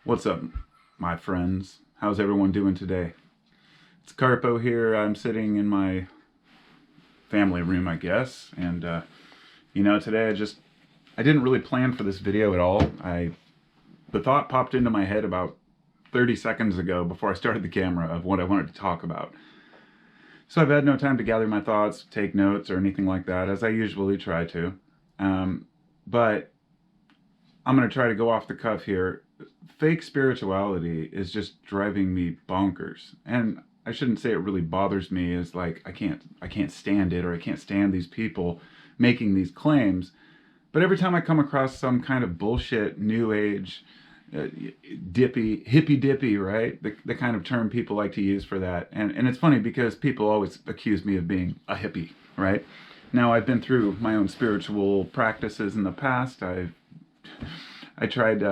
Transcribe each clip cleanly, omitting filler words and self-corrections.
What's up, my friends? How's everyone doing today? It's Carpo here. I'm sitting in my family room, I guess, and today I didn't really plan for this video at all. The thought popped into my head about 30 seconds ago before I started the camera of what I wanted to talk about. So I've had no time to gather my thoughts, take notes, or anything like that, as I usually try to. But I'm going to try to go off the cuff here. Fake spirituality is just driving me bonkers. And I shouldn't say it really bothers me as like I can't stand it, or I can't stand these people making these claims. But every time I come across some kind of bullshit new age hippy dippy, right? The kind of term people like to use for that. And it's funny because people always accuse me of being a hippie, right? Now, I've been through my own spiritual practices in the past. I tried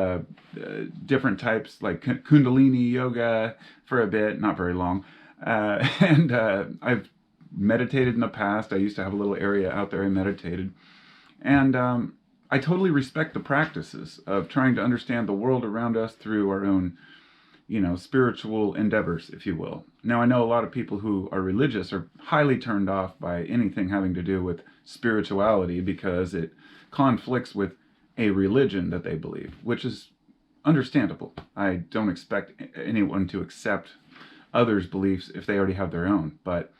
different types like Kundalini yoga for a bit, not very long. And I've meditated in the past. I used to have a little area out there I meditated. And I totally respect the practices of trying to understand the world around us through our own, spiritual endeavors, if you will. Now, I know a lot of people who are religious are highly turned off by anything having to do with spirituality because it conflicts with a religion that they believe, which is understandable. I don't expect anyone to accept others' beliefs if they already have their own. But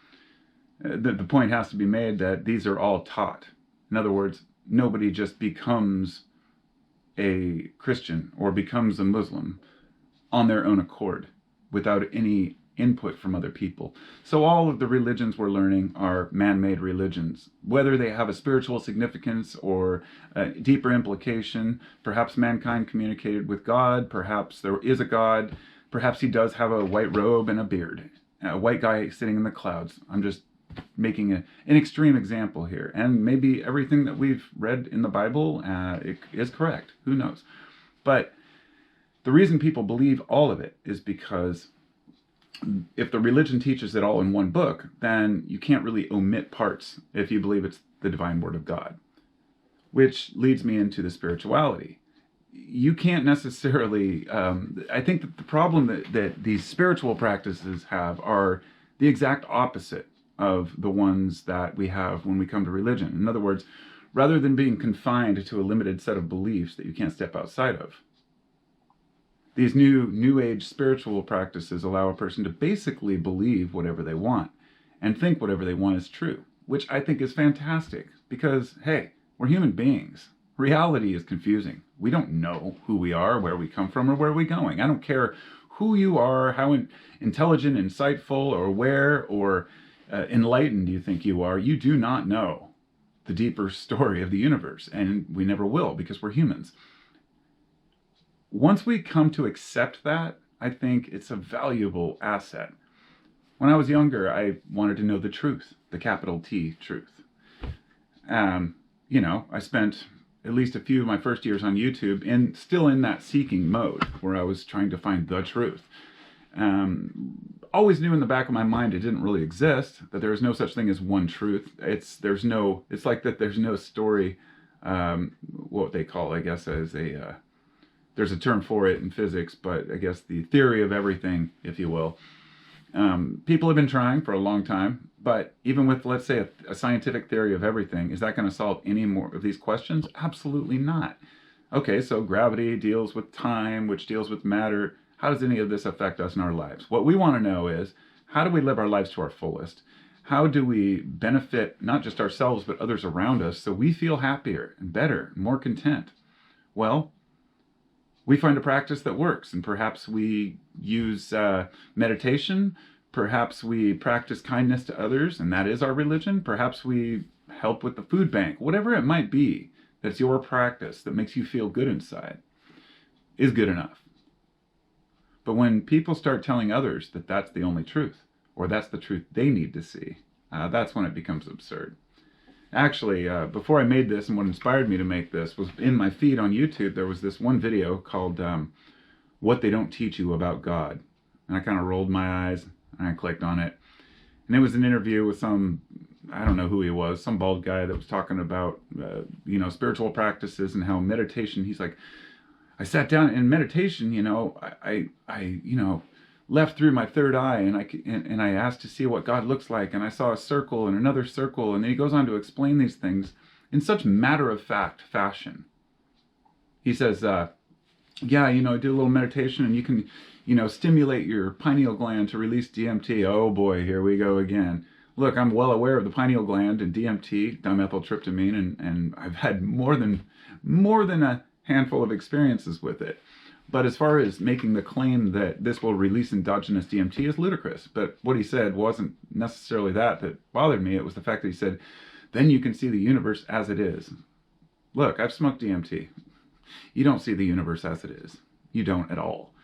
the point has to be made that these are all taught. In other words, nobody just becomes a Christian or becomes a Muslim on their own accord without any input from other people. So all of the religions we're learning are man-made religions, whether they have a spiritual significance or a deeper implication. Perhaps mankind communicated with God, perhaps there is a God, perhaps he does have a white robe and a beard, a white guy sitting in the clouds. I'm just making an extreme example here, and maybe everything that we've read in the Bible is correct. Who knows? But the reason people believe all of it is because if the religion teaches it all in one book, then you can't really omit parts if you believe it's the divine word of God. Which leads me into the spirituality. You can't necessarily, I think that the problem that these spiritual practices have are the exact opposite of the ones that we have when we come to religion. In other words, rather than being confined to a limited set of beliefs that you can't step outside of, these new age spiritual practices allow a person to basically believe whatever they want and think whatever they want is true, which I think is fantastic because, hey, we're human beings. Reality is confusing. We don't know who we are, where we come from, or where we're going. I don't care who you are, how intelligent, insightful, or where, or enlightened you think you are. You do not know the deeper story of the universe, and we never will because we're humans. Once we come to accept that, I think it's a valuable asset. When I was younger, I wanted to know the truth, the capital T truth. I spent at least a few of my first years on YouTube and still in that seeking mode where I was trying to find the truth. Always knew in the back of my mind it didn't really exist, that there is no such thing as one truth. It's like that there's no story, what they call, I guess, as there's a term for it in physics, but I guess the theory of everything, if you will. People have been trying for a long time, but even with, let's say, a scientific theory of everything, is that going to solve any more of these questions? Absolutely not. Okay, so gravity deals with time, which deals with matter. How does any of this affect us in our lives? What we want to know is, how do we live our lives to our fullest? How do we benefit not just ourselves, but others around us so we feel happier and better, and more content? Well, we find a practice that works, and perhaps we use meditation, perhaps we practice kindness to others, and that is our religion. Perhaps we help with the food bank. Whatever it might be, that's your practice that makes you feel good inside, is good enough. But when people start telling others that that's the only truth, or that's the truth they need to see, that's when it becomes absurd. Actually, before I made this, and what inspired me to make this was in my feed on YouTube, there was this one video called What They Don't Teach You About God. And I kind of rolled my eyes and I clicked on it. And it was an interview with I don't know who he was, some bald guy that was talking about, spiritual practices and how meditation, he's like, I sat down in meditation, I left through my third eye, and I asked to see what God looks like, and I saw a circle and another circle, and then he goes on to explain these things in such matter-of-fact fashion. He says, yeah, I do a little meditation, and you can, stimulate your pineal gland to release DMT. Oh boy, here we go again. Look, I'm well aware of the pineal gland and DMT, dimethyltryptamine, and I've had more than a handful of experiences with it. But as far as making the claim that this will release endogenous DMT is ludicrous. But what he said wasn't necessarily that bothered me. It was the fact that he said, then you can see the universe as it is. Look, I've smoked DMT. You don't see the universe as it is. You don't at all.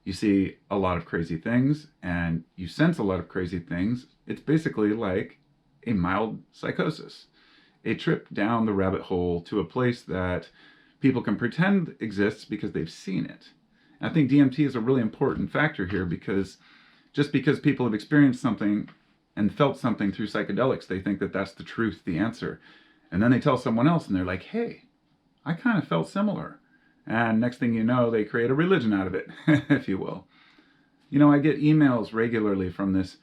You see a lot of crazy things, and you sense a lot of crazy things. It's basically like a mild psychosis, a trip down the rabbit hole to a place that people can pretend exists because they've seen it. I think DMT is a really important factor here, because just because people have experienced something and felt something through psychedelics, they think that that's the truth, the answer. And then they tell someone else and they're like, hey, I kind of felt similar. And next thing you know, they create a religion out of it, if you will. I get emails regularly from this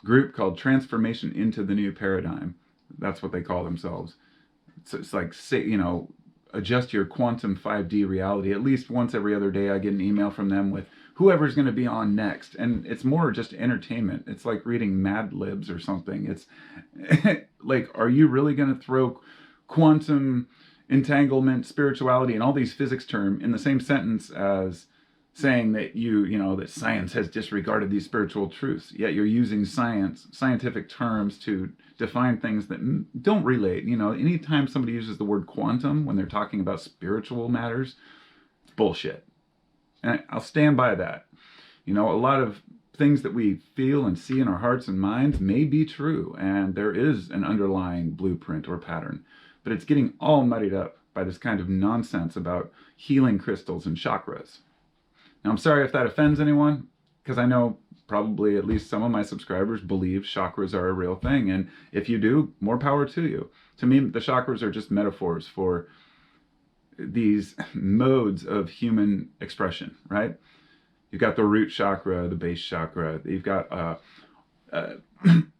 group called Transformation into the New Paradigm. That's what they call themselves. It's like, adjust your quantum 5D reality. At least once every other day, I get an email from them with whoever's going to be on next. And it's more just entertainment. It's like reading Mad Libs or something. It's like, are you really going to throw quantum entanglement, spirituality, and all these physics terms in the same sentence as saying that that science has disregarded these spiritual truths, yet you're using scientific terms to define things that don't relate. Anytime somebody uses the word quantum when they're talking about spiritual matters, it's bullshit. And I'll stand by that. A lot of things that we feel and see in our hearts and minds may be true, and there is an underlying blueprint or pattern, but it's getting all muddied up by this kind of nonsense about healing crystals and chakras. Now, I'm sorry if that offends anyone, because I know probably at least some of my subscribers believe chakras are a real thing. And if you do, more power to you. To me, the chakras are just metaphors for these modes of human expression, right? You've got the root chakra, the base chakra. You've got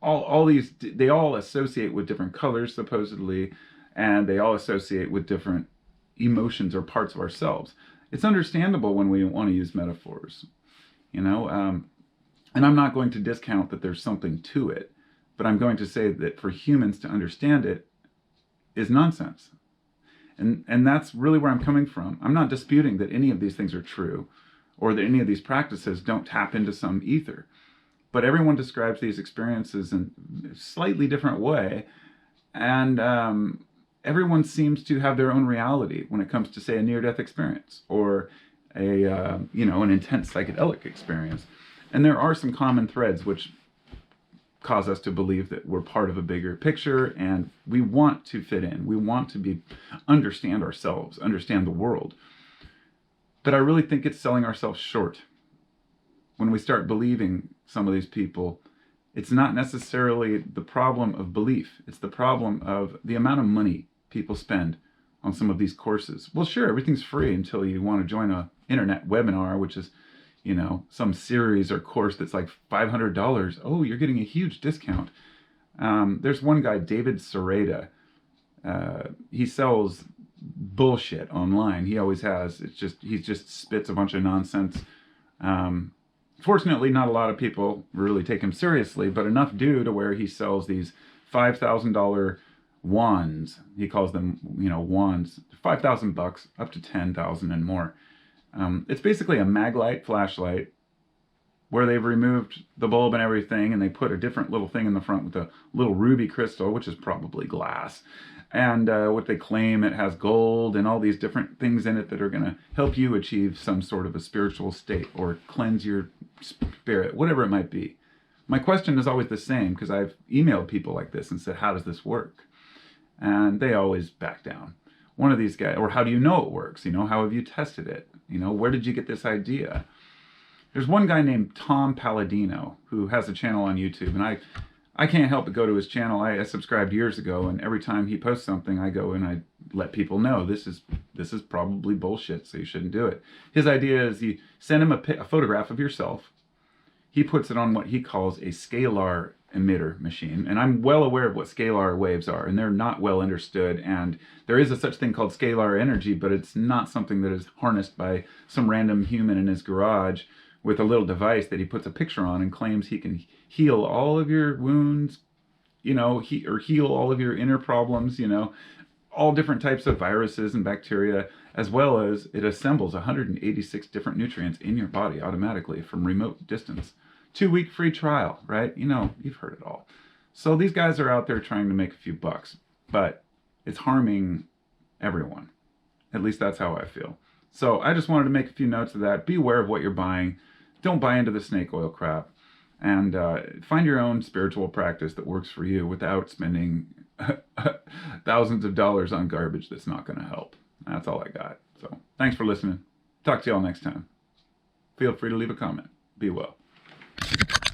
all these, they all associate with different colors, supposedly, and they all associate with different emotions or parts of ourselves. It's understandable when we want to use metaphors, and I'm not going to discount that there's something to it, but I'm going to say that for humans to understand it is nonsense. And that's really where I'm coming from. I'm not disputing that any of these things are true, or that any of these practices don't tap into some ether. But everyone describes these experiences in a slightly different way, and everyone seems to have their own reality when it comes to, say, a near-death experience or an intense psychedelic experience. And there are some common threads which cause us to believe that we're part of a bigger picture, and we want to fit in. We want to understand ourselves, understand the world. But I really think it's selling ourselves short. When we start believing some of these people, it's not necessarily the problem of belief. It's the problem of the amount of money people spend on some of these courses. Well, sure, everything's free until you want to join a internet webinar, which is, some series or course that's like $500. Oh, you're getting a huge discount. There's one guy, David Sereda. He sells bullshit online. He always has. He just spits a bunch of nonsense. Fortunately, not a lot of people really take him seriously, but enough do to where he sells these $5,000 wands. He calls them, wands. $5,000 up to $10,000 and more. It's basically a Maglite flashlight where they've removed the bulb and everything, and they put a different little thing in the front with a little ruby crystal, which is probably glass. And what they claim it has gold and all these different things in it that are going to help you achieve some sort of a spiritual state or cleanse your spirit, whatever it might be. My question is always the same, because I've emailed people like this and said, how does this work? And they always back down. One of these guys, or how do you know it works? How have you tested it? Where did you get this idea? There's one guy named Tom Palladino who has a channel on YouTube, and I can't help but go to his channel. I subscribed years ago, and every time he posts something, I go and let people know this is probably bullshit, so you shouldn't do it. His idea is you send him a photograph of yourself. He puts it on what he calls a scalar emitter machine. And I'm well aware of what scalar waves are, and they're not well understood. And there is a such thing called scalar energy, but it's not something that is harnessed by some random human in his garage with a little device that he puts a picture on and claims he can heal all of your wounds, or heal all of your inner problems, all different types of viruses and bacteria, as well as it assembles 186 different nutrients in your body automatically from remote distance. 2-week free trial, right? You've heard it all. So these guys are out there trying to make a few bucks, but it's harming everyone. At least that's how I feel. So I just wanted to make a few notes of that. Be aware of what you're buying. Don't buy into the snake oil crap. And find your own spiritual practice that works for you without spending thousands of dollars on garbage that's not going to help. That's all I got. So thanks for listening. Talk to y'all next time. Feel free to leave a comment. Be well.